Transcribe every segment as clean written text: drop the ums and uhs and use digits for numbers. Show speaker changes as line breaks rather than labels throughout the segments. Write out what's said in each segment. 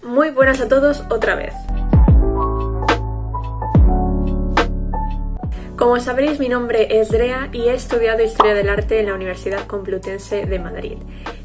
Muy buenas a todos otra vez. Como sabréis, mi nombre es Drea y he estudiado Historia del Arte en la Universidad Complutense de Madrid.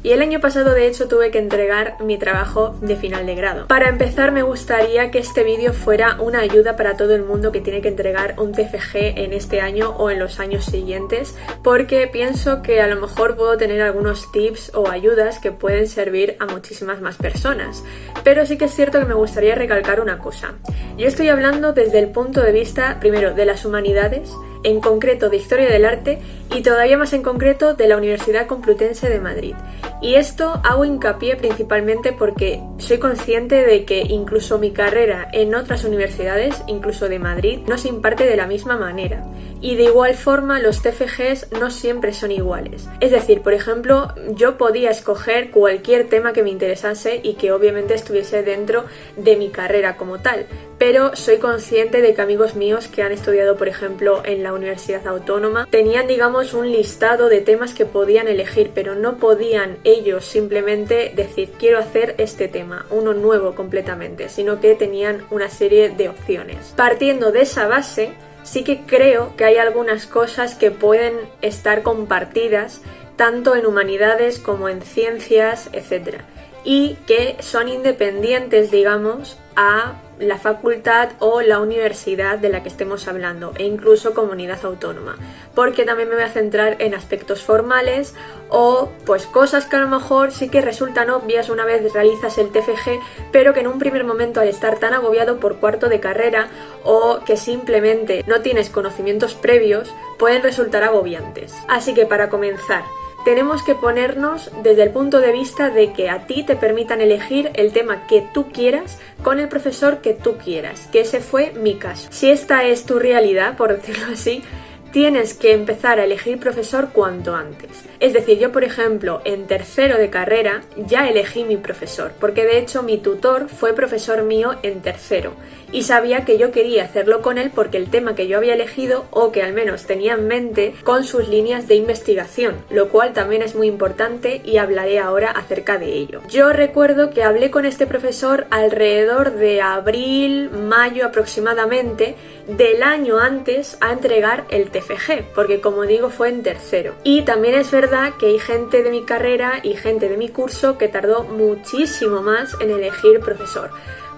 Y el año pasado, de hecho, tuve que entregar mi trabajo de final de grado. Para empezar, me gustaría que este vídeo fuera una ayuda para todo el mundo que tiene que entregar un TFG en este año o en los años siguientes, porque pienso que a lo mejor puedo tener algunos tips o ayudas que pueden servir a muchísimas más personas. Pero sí que es cierto que me gustaría recalcar una cosa. Yo estoy hablando desde el punto de vista, primero, de las humanidades, en concreto de Historia del Arte y todavía más en concreto de la Universidad Complutense de Madrid. Y esto hago hincapié principalmente porque soy consciente de que incluso mi carrera en otras universidades, incluso de Madrid, no se imparte de la misma manera. Y de igual forma los TFGs no siempre son iguales. Es decir, por ejemplo, yo podía escoger cualquier tema que me interesase y que obviamente estuviese dentro de mi carrera como tal. Pero soy consciente de que amigos míos que han estudiado, por ejemplo, en la Universidad Autónoma, tenían, digamos, un listado de temas que podían elegir, pero no podían ellos simplemente decir quiero hacer este tema, uno nuevo completamente, sino que tenían una serie de opciones. Partiendo de esa base, sí que creo que hay algunas cosas que pueden estar compartidas tanto en humanidades como en ciencias, etc. Y que son independientes, digamos, a la facultad o la universidad de la que estemos hablando e incluso comunidad autónoma, porque también me voy a centrar en aspectos formales o pues cosas que a lo mejor sí que resultan obvias una vez realizas el TFG, pero que en un primer momento, al estar tan agobiado por cuarto de carrera o que simplemente no tienes conocimientos previos, pueden resultar agobiantes. Así que para comenzar, tenemos que ponernos desde el punto de vista de que a ti te permitan elegir el tema que tú quieras con el profesor que tú quieras, que ese fue mi caso. Si esta es tu realidad, por decirlo así, tienes que empezar a elegir profesor cuanto antes. Es decir, yo por ejemplo en tercero de carrera ya elegí mi profesor, porque de hecho mi tutor fue profesor mío en tercero y sabía que yo quería hacerlo con él porque el tema que yo había elegido, o que al menos tenía en mente, con sus líneas de investigación, lo cual también es muy importante y hablaré ahora acerca de ello. Yo recuerdo que hablé con este profesor alrededor de abril, mayo aproximadamente del año antes a entregar el TFG, porque como digo fue en tercero. Y también es verdad que hay gente de mi carrera y gente de mi curso que tardó muchísimo más en elegir profesor.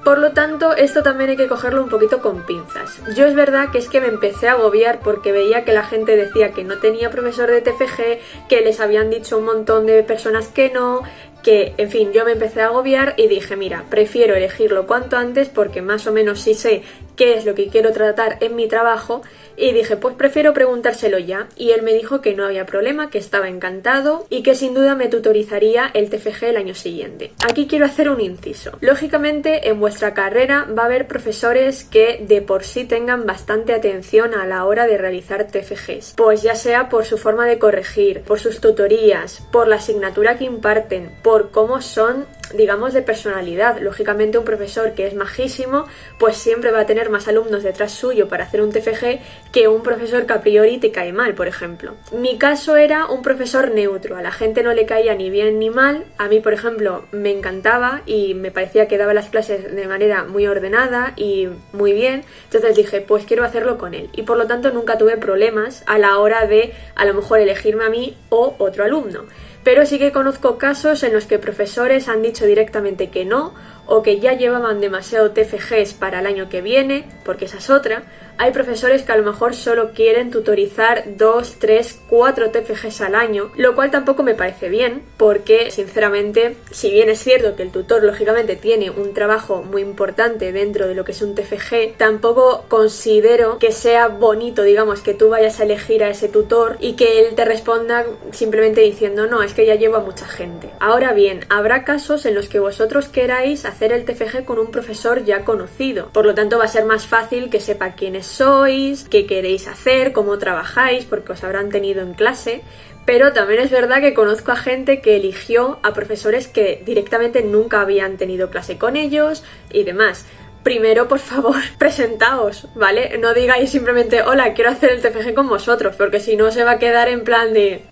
Por lo tanto, esto también hay que cogerlo un poquito con pinzas. Yo es verdad que es que me empecé a agobiar porque veía que la gente decía que no tenía profesor de TFG, que les habían dicho un montón de personas que no, que, en fin, yo me empecé a agobiar y dije, mira, prefiero elegirlo cuanto antes porque más o menos sí sé qué es lo que quiero tratar en mi trabajo, y dije, pues prefiero preguntárselo ya. Y él me dijo que no había problema, que estaba encantado y que sin duda me tutorizaría el TFG el año siguiente. Aquí quiero hacer un inciso. Lógicamente, en vuestra carrera va a haber profesores que de por sí tengan bastante atención a la hora de realizar TFGs, pues ya sea por su forma de corregir, por sus tutorías, por la asignatura que imparten, por cómo son, digamos, de personalidad. Lógicamente un profesor que es majísimo pues siempre va a tener más alumnos detrás suyo para hacer un TFG que un profesor que a priori te cae mal, por ejemplo. Mi caso era un profesor neutro, a la gente no le caía ni bien ni mal. A mí, por ejemplo, me encantaba y me parecía que daba las clases de manera muy ordenada y muy bien, entonces dije, pues quiero hacerlo con él, y por lo tanto nunca tuve problemas a la hora de a lo mejor elegirme a mí o otro alumno. Pero sí que conozco casos en los que profesores han dicho directamente que no, o que ya llevaban demasiado TFGs para el año que viene, porque esa es otra. Hay profesores que a lo mejor solo quieren tutorizar 2, 3, 4 TFGs al año, lo cual tampoco me parece bien, porque sinceramente, si bien es cierto que el tutor lógicamente tiene un trabajo muy importante dentro de lo que es un TFG, tampoco considero que sea bonito, digamos, que tú vayas a elegir a ese tutor y que él te responda simplemente diciendo no, es que ya llevo a mucha gente. Ahora bien, habrá casos en los que vosotros queráis hacer el TFG con un profesor ya conocido, por lo tanto va a ser más fácil que sepa quiénes sois, qué queréis hacer, cómo trabajáis, porque os habrán tenido en clase. Pero también es verdad que conozco a gente que eligió a profesores que directamente nunca habían tenido clase con ellos y demás. Primero, por favor, presentaos, ¿vale? No digáis simplemente, hola, quiero hacer el TFG con vosotros, porque si no se va a quedar en plan de...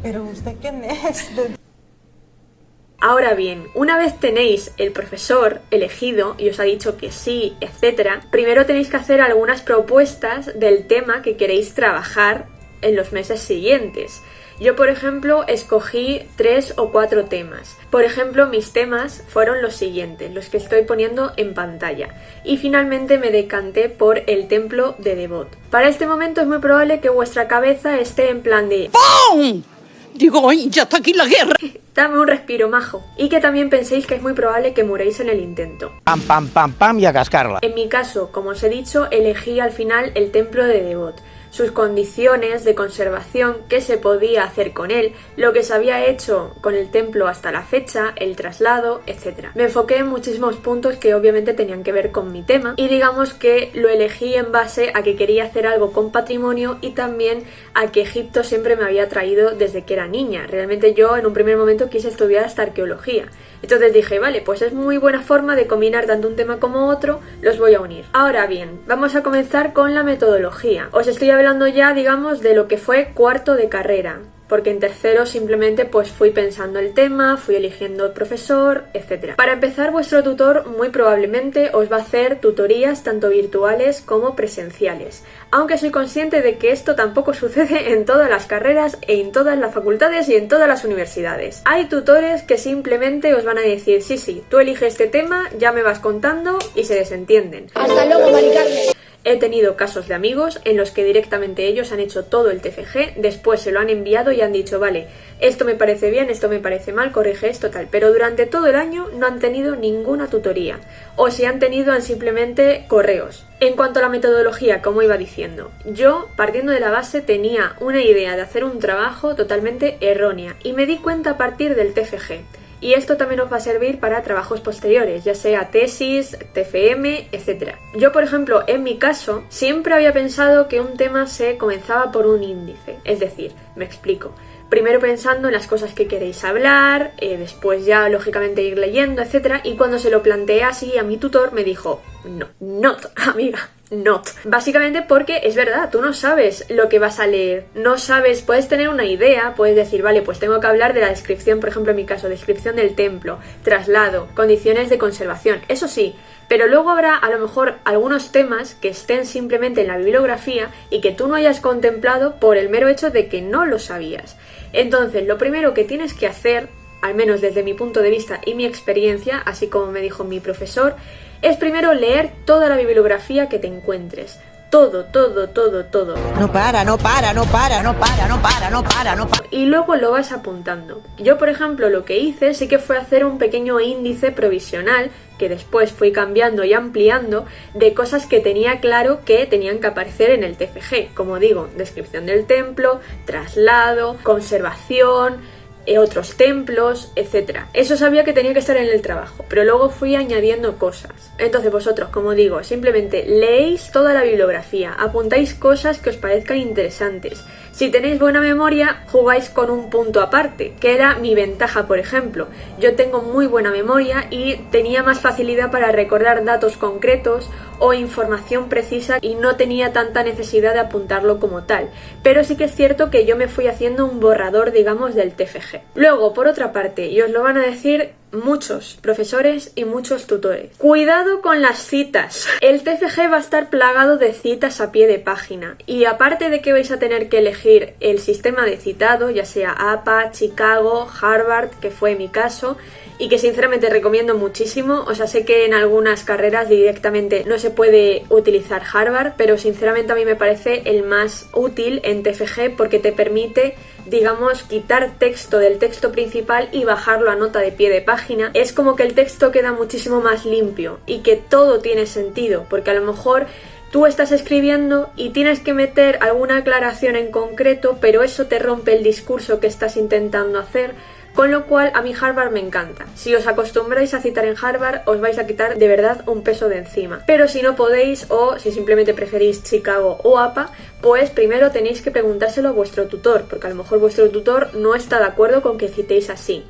¿Pero usted quién es?
Ahora bien, una vez tenéis el profesor elegido y os ha dicho que sí, etc., primero tenéis que hacer algunas propuestas del tema que queréis trabajar en los meses siguientes. Yo, por ejemplo, escogí 3 o 4 temas. Por ejemplo, mis temas fueron los siguientes, los que estoy poniendo en pantalla. Y finalmente me decanté por el templo de Devot. Para este momento es muy probable que vuestra cabeza esté en plan de ¡pum!
Digo, ¡ay, ya está aquí la guerra!
Dame un respiro, majo. Y que también penséis que es muy probable que muréis en el intento.
Pam, pam, pam, pam y a cascarla.
En mi caso, como os he dicho, elegí al final el templo de Devot, sus condiciones de conservación, qué se podía hacer con él, lo que se había hecho con el templo hasta la fecha, el traslado, etc. Me enfoqué en muchísimos puntos que obviamente tenían que ver con mi tema y digamos que lo elegí en base a que quería hacer algo con patrimonio y también a que Egipto siempre me había atraído desde que era niña. Realmente yo en un primer momento quise estudiar hasta arqueología. Entonces dije, vale, pues es muy buena forma de combinar tanto un tema como otro, los voy a unir. Ahora bien, vamos a comenzar con la metodología. Os estoy hablando ya, digamos, de lo que fue cuarto de carrera, porque en tercero simplemente pues fui pensando el tema, fui eligiendo el profesor, etc. Para empezar, vuestro tutor muy probablemente os va a hacer tutorías tanto virtuales como presenciales, aunque soy consciente de que esto tampoco sucede en todas las carreras, en todas las facultades y en todas las universidades. Hay tutores que simplemente os van a decir, sí, tú eliges este tema, ya me vas contando y se desentienden.
¡Hasta luego, Mari Carmen!
He tenido casos de amigos en los que directamente ellos han hecho todo el TFG, después se lo han enviado y han dicho, vale, esto me parece bien, esto me parece mal, corrige esto, tal, pero durante todo el año no han tenido ninguna tutoría, o si han tenido han simplemente correos. En cuanto a la metodología, como iba diciendo, yo, partiendo de la base, tenía una idea de hacer un trabajo totalmente errónea y me di cuenta a partir del TFG. Y esto también os va a servir para trabajos posteriores, ya sea tesis, TFM, etc. Yo, por ejemplo, en mi caso, siempre había pensado que un tema se comenzaba por un índice. Es decir, me explico. Primero pensando en las cosas que queréis hablar, después ya lógicamente ir leyendo, etc. Y cuando se lo planteé así a mi tutor me dijo, no, amiga. Not. Básicamente porque es verdad, tú no sabes lo que vas a leer, no sabes, puedes tener una idea, puedes decir, vale, pues tengo que hablar de la descripción, por ejemplo en mi caso, descripción del templo, traslado, condiciones de conservación, eso sí, pero luego habrá a lo mejor algunos temas que estén simplemente en la bibliografía y que tú no hayas contemplado por el mero hecho de que no lo sabías. Entonces, lo primero que tienes que hacer, al menos desde mi punto de vista y mi experiencia, así como me dijo mi profesor, es primero leer toda la bibliografía que te encuentres. Todo.
No para.
Y luego lo vas apuntando. Yo, por ejemplo, lo que hice sí que fue hacer un pequeño índice provisional, que después fui cambiando y ampliando, de cosas que tenía claro que tenían que aparecer en el TFG. Como digo, descripción del templo, traslado, conservación, otros templos, etc. Eso sabía que tenía que estar en el trabajo, pero luego fui añadiendo cosas. Entonces vosotros, como digo, simplemente leéis toda la bibliografía, apuntáis cosas que os parezcan interesantes. Si tenéis buena memoria, jugáis con un punto aparte, que era mi ventaja, por ejemplo. Yo tengo muy buena memoria y tenía más facilidad para recordar datos concretos o información precisa y no tenía tanta necesidad de apuntarlo como tal. Pero sí que es cierto que yo me fui haciendo un borrador, digamos, del TFG. Luego, por otra parte, y os lo van a decir muchos profesores y muchos tutores, cuidado con las citas. El TFG va a estar plagado de citas a pie de página y aparte de que vais a tener que elegir el sistema de citado, ya sea APA, Chicago, Harvard, que fue mi caso, y que sinceramente recomiendo muchísimo. O sea, sé que en algunas carreras directamente no se puede utilizar Harvard, pero sinceramente a mí me parece el más útil en TFG porque te permite, digamos, quitar texto del texto principal y bajarlo a nota de pie de página. Es como que el texto queda muchísimo más limpio y que todo tiene sentido, porque a lo mejor tú estás escribiendo y tienes que meter alguna aclaración en concreto, pero eso te rompe el discurso que estás intentando hacer. Con lo cual, a mí Harvard me encanta. Si os acostumbráis a citar en Harvard, os vais a quitar de verdad un peso de encima. Pero si no podéis, o si simplemente preferís Chicago o APA, pues primero tenéis que preguntárselo a vuestro tutor, porque a lo mejor vuestro tutor no está de acuerdo con que citéis así.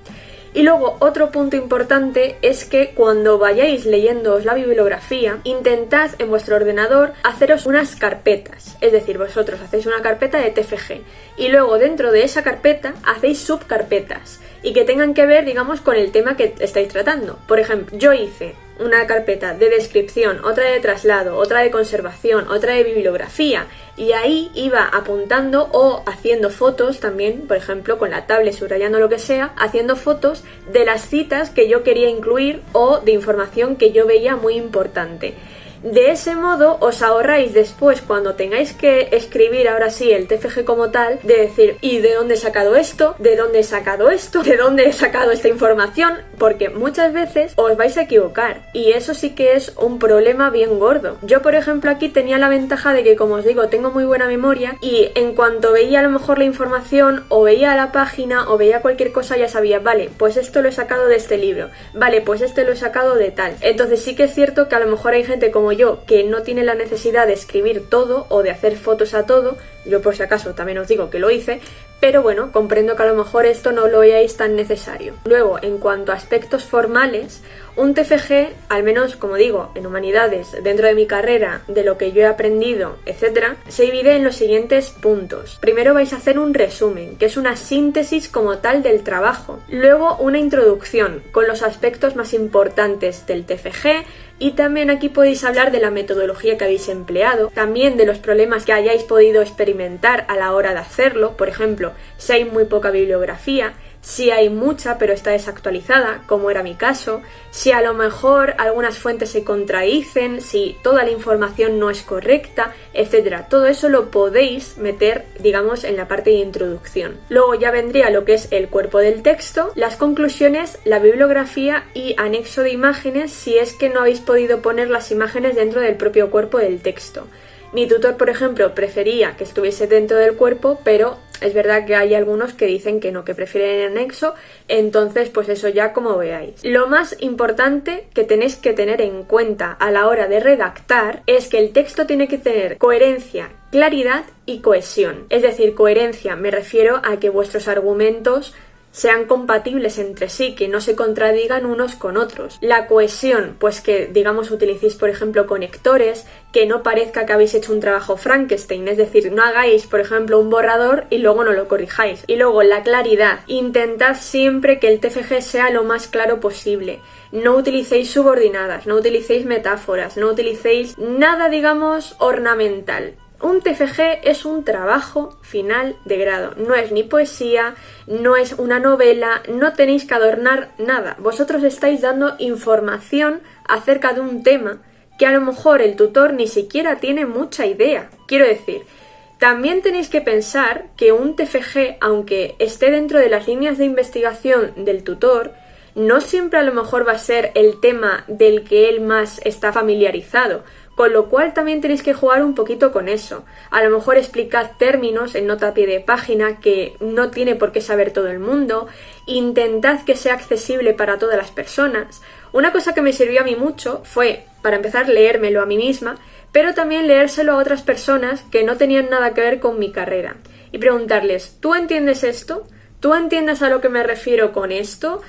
Y luego, otro punto importante es que cuando vayáis leyéndoos la bibliografía, intentad en vuestro ordenador haceros unas carpetas. Es decir, vosotros hacéis una carpeta de TFG y luego dentro de esa carpeta hacéis subcarpetas. y que tengan que ver, digamos, con el tema que estáis tratando. Por ejemplo, yo hice una carpeta de descripción, otra de traslado, otra de conservación, otra de bibliografía, y ahí iba apuntando o haciendo fotos también, por ejemplo, con la tablet, subrayando lo que sea, haciendo fotos de las citas que yo quería incluir o de información que yo veía muy importante. De ese modo os ahorráis después, cuando tengáis que escribir ahora sí el TFG como tal, de decir, ¿y de dónde he sacado esto? ¿De dónde he sacado esto? ¿De dónde he sacado esta información? Porque muchas veces os vais a equivocar y eso sí que es un problema bien gordo. Yo, por ejemplo, aquí tenía la ventaja de que, como os digo, tengo muy buena memoria y en cuanto veía a lo mejor la información o veía la página o veía cualquier cosa ya sabía, vale, pues esto lo he sacado de este libro, vale, pues este lo he sacado de tal. Entonces sí que es cierto que a lo mejor hay gente como yo que no tiene la necesidad de escribir todo o de hacer fotos a todo. Yo por si acaso también os digo que lo hice, pero bueno, comprendo que a lo mejor esto no lo veáis tan necesario. Luego, en cuanto a aspectos formales, un TFG, al menos como digo, en humanidades, dentro de mi carrera, de lo que yo he aprendido, etc., se divide en los siguientes puntos. Primero vais a hacer un resumen, que es una síntesis como tal del trabajo. Luego una introducción, con los aspectos más importantes del TFG, y también aquí podéis hablar de la metodología que habéis empleado, también de los problemas que hayáis podido experimentar a la hora de hacerlo, por ejemplo, si hay muy poca bibliografía, si hay mucha pero está desactualizada, como era mi caso, si a lo mejor algunas fuentes se contradicen, si toda la información no es correcta, etc. Todo eso lo podéis meter, digamos, en la parte de introducción. Luego ya vendría lo que es el cuerpo del texto, las conclusiones, la bibliografía y anexo de imágenes si es que no habéis podido poner las imágenes dentro del propio cuerpo del texto. Mi tutor, por ejemplo, prefería que estuviese dentro del cuerpo, pero es verdad que hay algunos que dicen que no, que prefieren el anexo, entonces pues eso ya como veáis. Lo más importante que tenéis que tener en cuenta a la hora de redactar es que el texto tiene que tener coherencia, claridad y cohesión. Es decir, coherencia me refiero a que vuestros argumentos sean compatibles entre sí, que no se contradigan unos con otros. La cohesión, pues que digamos utilicéis por ejemplo conectores, que no parezca que habéis hecho un trabajo Frankenstein, es decir, no hagáis por ejemplo un borrador y luego no lo corrijáis. Y luego la claridad, intentad siempre que el TFG sea lo más claro posible. No utilicéis subordinadas, no utilicéis metáforas, no utilicéis nada digamos ornamental. Un TFG es un trabajo final de grado, no es ni poesía, no es una novela, no tenéis que adornar nada. Vosotros estáis dando información acerca de un tema que a lo mejor el tutor ni siquiera tiene mucha idea. Quiero decir, también tenéis que pensar que un TFG, aunque esté dentro de las líneas de investigación del tutor, no siempre a lo mejor va a ser el tema del que él más está familiarizado. Con lo cual también tenéis que jugar un poquito con eso. A lo mejor explicad términos en nota a pie de página que no tiene por qué saber todo el mundo. Intentad que sea accesible para todas las personas. Una cosa que me sirvió a mí mucho fue, para empezar, leérmelo a mí misma, pero también leérselo a otras personas que no tenían nada que ver con mi carrera. Y preguntarles, ¿tú entiendes esto? ¿Tú entiendes a lo que me refiero con esto?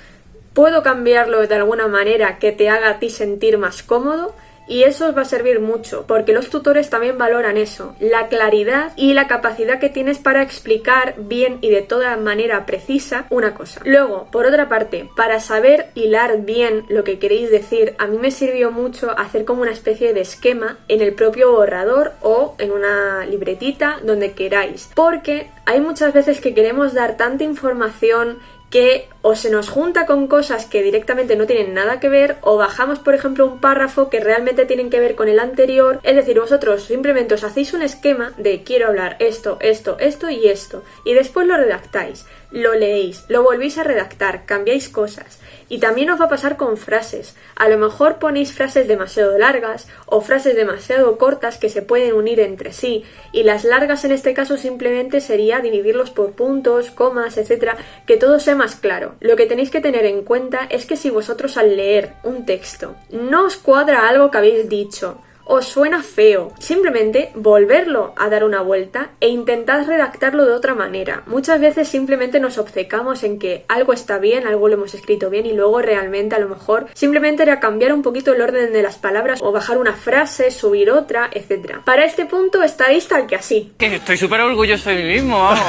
¿Puedo cambiarlo de alguna manera que te haga a ti sentir más cómodo? Y eso os va a servir mucho, porque los tutores también valoran eso, la claridad y la capacidad que tienes para explicar bien y de toda manera precisa una cosa. Luego, por otra parte, para saber hilar bien lo que queréis decir, a mí me sirvió mucho hacer como una especie de esquema en el propio borrador o en una libretita, donde queráis, porque hay muchas veces que queremos dar tanta información que o se nos junta con cosas que directamente no tienen nada que ver, o bajamos por ejemplo un párrafo que realmente tienen que ver con el anterior. Es decir, vosotros simplemente os hacéis un esquema de quiero hablar esto, esto, esto y esto, y después lo redactáis, lo leéis, lo volvéis a redactar, cambiáis cosas. Y también os va a pasar con frases. A lo mejor ponéis frases demasiado largas o frases demasiado cortas que se pueden unir entre sí, y las largas en este caso simplemente sería dividirlos por puntos, comas, etcétera, que todo sea más claro. Lo que tenéis que tener en cuenta es que si vosotros al leer un texto no os cuadra algo que habéis dicho, os suena feo, simplemente volverlo a dar una vuelta e intentad redactarlo de otra manera. Muchas veces simplemente nos obcecamos en que algo está bien, algo lo hemos escrito bien y luego realmente a lo mejor simplemente era cambiar un poquito el orden de las palabras o bajar una frase, subir otra, etc. Para este punto estaréis tal que así.
Que estoy súper orgulloso de mí mismo, vamos.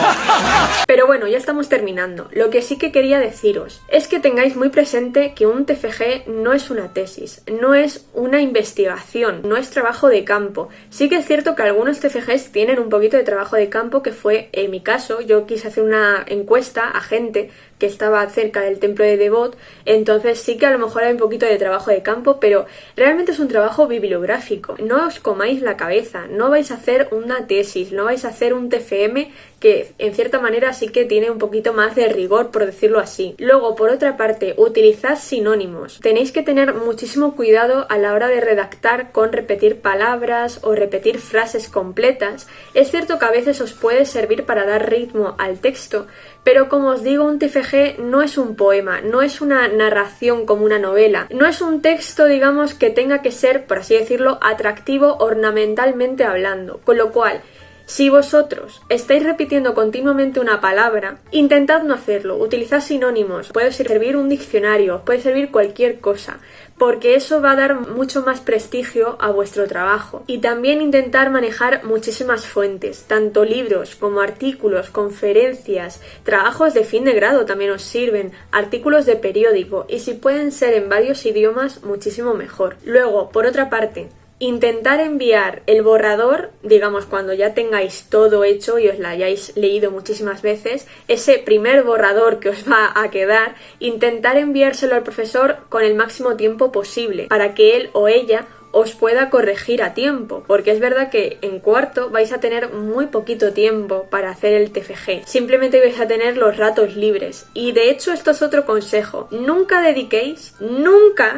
Pero bueno, ya estamos terminando. Lo que sí que quería deciros es que tengáis muy presente que un TFG no es una tesis, no es una investigación, no es trabajo de campo. Sí que es cierto que algunos TFGs tienen un poquito de trabajo de campo, que fue en mi caso. Yo quise hacer una encuesta a gente que estaba cerca del templo de Devot, entonces sí que a lo mejor hay un poquito de trabajo de campo, pero realmente es un trabajo bibliográfico. No os comáis la cabeza, no vais a hacer una tesis, no vais a hacer un TFM, que en cierta manera sí que tiene un poquito más de rigor, por decirlo así. Luego, por otra parte, utilizad sinónimos. Tenéis que tener muchísimo cuidado a la hora de redactar con repetir palabras o repetir frases completas. Es cierto que a veces os puede servir para dar ritmo al texto, pero como os digo, un TFG no es un poema, no es una narración como una novela, no es un texto, digamos, que tenga que ser, por así decirlo, atractivo ornamentalmente hablando, con lo cual, si vosotros estáis repitiendo continuamente una palabra, intentad no hacerlo, utilizad sinónimos, puede servir un diccionario, puede servir cualquier cosa, porque eso va a dar mucho más prestigio a vuestro trabajo. Y también intentar manejar muchísimas fuentes, tanto libros como artículos, conferencias, trabajos de fin de grado también os sirven, artículos de periódico, y si pueden ser en varios idiomas, muchísimo mejor. Luego, por otra parte, intentar enviar el borrador, digamos cuando ya tengáis todo hecho y os la hayáis leído muchísimas veces, ese primer borrador que os va a quedar, intentar enviárselo al profesor con el máximo tiempo posible para que él o ella os pueda corregir a tiempo, porque es verdad que en cuarto vais a tener muy poquito tiempo para hacer el TFG, simplemente vais a tener los ratos libres. Y de hecho esto es otro consejo: nunca dediquéis,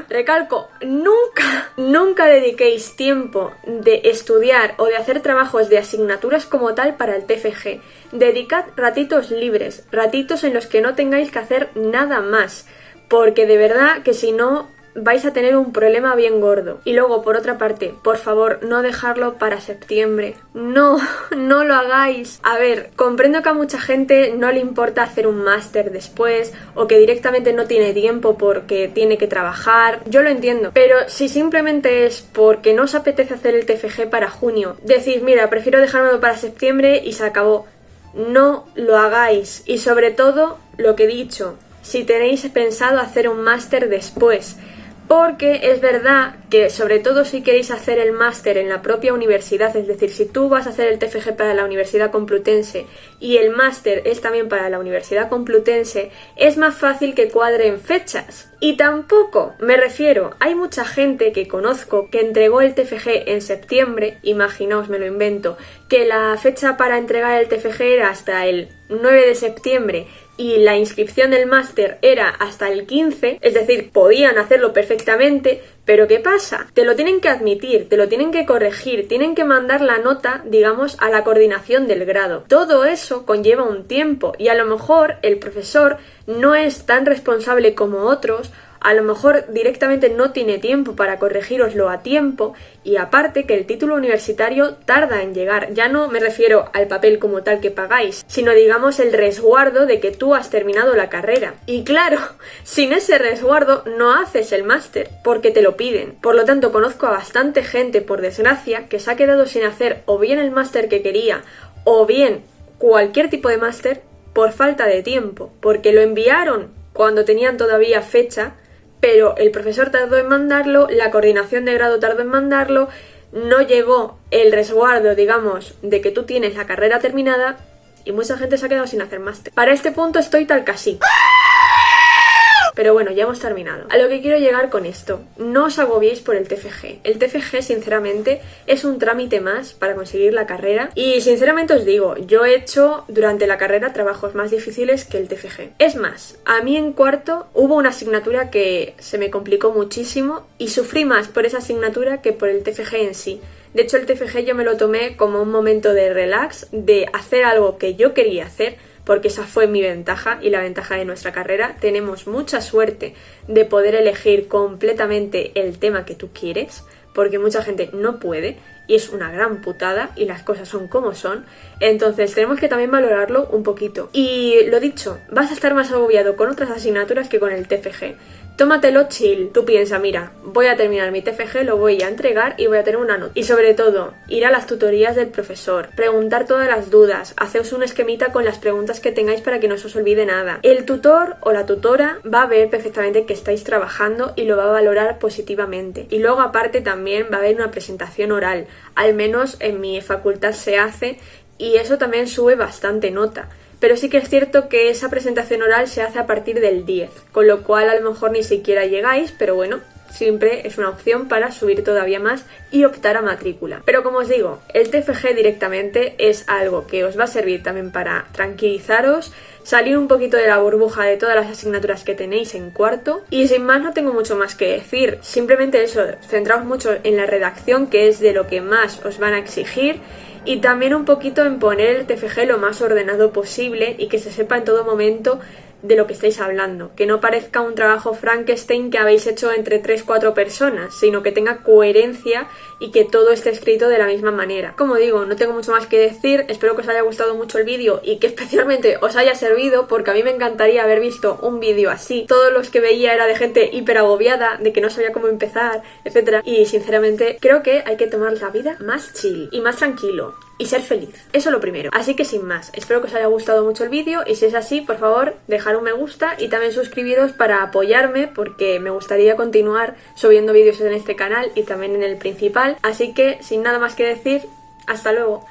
recalco, nunca dediquéis tiempo de estudiar o de hacer trabajos de asignaturas como tal para el TFG. Dedicad ratitos libres, ratitos en los que no tengáis que hacer nada más, porque de verdad que si no vais a tener un problema bien gordo. Y luego, por otra parte, por favor, no dejarlo para septiembre. No lo hagáis. A ver, comprendo que a mucha gente no le importa hacer un máster después, o que directamente no tiene tiempo porque tiene que trabajar. Yo lo entiendo. Pero si simplemente es porque no os apetece hacer el TFG para junio, decís, mira, prefiero dejármelo para septiembre y se acabó. No lo hagáis. Y sobre todo, lo que he dicho, si tenéis pensado hacer un máster después, porque es verdad que sobre todo si queréis hacer el máster en la propia universidad, es decir, si tú vas a hacer el TFG para la Universidad Complutense y el máster es también para la Universidad Complutense, es más fácil que cuadren fechas. Y tampoco, me refiero, hay mucha gente que conozco que entregó el TFG en septiembre, imaginaos, me lo invento, que la fecha para entregar el TFG era hasta el 9 de septiembre y la inscripción del máster era hasta el 15, es decir, podían hacerlo perfectamente, pero ¿qué pasa? Te lo tienen que admitir, te lo tienen que corregir, tienen que mandar la nota, digamos, a la coordinación del grado. Todo eso conlleva un tiempo y a lo mejor el profesor no es tan responsable como otros, a lo mejor directamente no tiene tiempo para corregíroslo a tiempo, y aparte que el título universitario tarda en llegar. Ya no me refiero al papel como tal que pagáis, sino digamos el resguardo de que tú has terminado la carrera. Y claro, sin ese resguardo no haces el máster, porque te lo piden. Por lo tanto, conozco a bastante gente, por desgracia, que se ha quedado sin hacer o bien el máster que quería, o bien cualquier tipo de máster, por falta de tiempo, porque lo enviaron cuando tenían todavía fecha, pero el profesor tardó en mandarlo, la coordinación de grado tardó en mandarlo, no llegó el resguardo, digamos, de que tú tienes la carrera terminada y mucha gente se ha quedado sin hacer máster. Para este punto estoy tal casi. Pero bueno, ya hemos terminado. A lo que quiero llegar con esto, no os agobiéis por el TFG. El TFG, sinceramente, es un trámite más para conseguir la carrera. Y sinceramente os digo, yo he hecho durante la carrera trabajos más difíciles que el TFG. Es más, a mí en cuarto hubo una asignatura que se me complicó muchísimo y sufrí más por esa asignatura que por el TFG en sí. De hecho, el TFG yo me lo tomé como un momento de relax, de hacer algo que yo quería hacer, porque esa fue mi ventaja y la ventaja de nuestra carrera. Tenemos mucha suerte de poder elegir completamente el tema que tú quieres, porque mucha gente no puede y es una gran putada y las cosas son como son. Entonces tenemos que también valorarlo un poquito. Y lo dicho, vas a estar más agobiado con otras asignaturas que con el TFG. Tómatelo chill. Tú piensa, mira, voy a terminar mi TFG, lo voy a entregar y voy a tener una nota. Y sobre todo, ir a las tutorías del profesor, preguntar todas las dudas, haceos un esquemita con las preguntas que tengáis para que no se os olvide nada. El tutor o la tutora va a ver perfectamente que estáis trabajando y lo va a valorar positivamente. Y luego aparte también va a haber una presentación oral, al menos en mi facultad se hace y eso también sube bastante nota. Pero sí que es cierto que esa presentación oral se hace a partir del 10, con lo cual a lo mejor ni siquiera llegáis, pero bueno, siempre es una opción para subir todavía más y optar a matrícula. Pero como os digo, el TFG directamente es algo que os va a servir también para tranquilizaros, salir un poquito de la burbuja de todas las asignaturas que tenéis en cuarto y sin más no tengo mucho más que decir, simplemente eso, centraos mucho en la redacción, que es de lo que más os van a exigir, y también un poquito en poner el TFG lo más ordenado posible y que se sepa en todo momento de lo que estáis hablando, que no parezca un trabajo Frankenstein que habéis hecho entre 3-4 personas, sino que tenga coherencia y que todo esté escrito de la misma manera. Como digo, no tengo mucho más que decir, espero que os haya gustado mucho el vídeo y que especialmente os haya servido, porque a mí me encantaría haber visto un vídeo así. Todos los que veía era de gente hiper agobiada, de que no sabía cómo empezar, etc. Y sinceramente creo que hay que tomar la vida más chill y más tranquilo. Y ser feliz, eso lo primero. Así que sin más, espero que os haya gustado mucho el vídeo y si es así, por favor, dejad un me gusta y también suscribiros para apoyarme porque me gustaría continuar subiendo vídeos en este canal y también en el principal. Así que sin nada más que decir, hasta luego.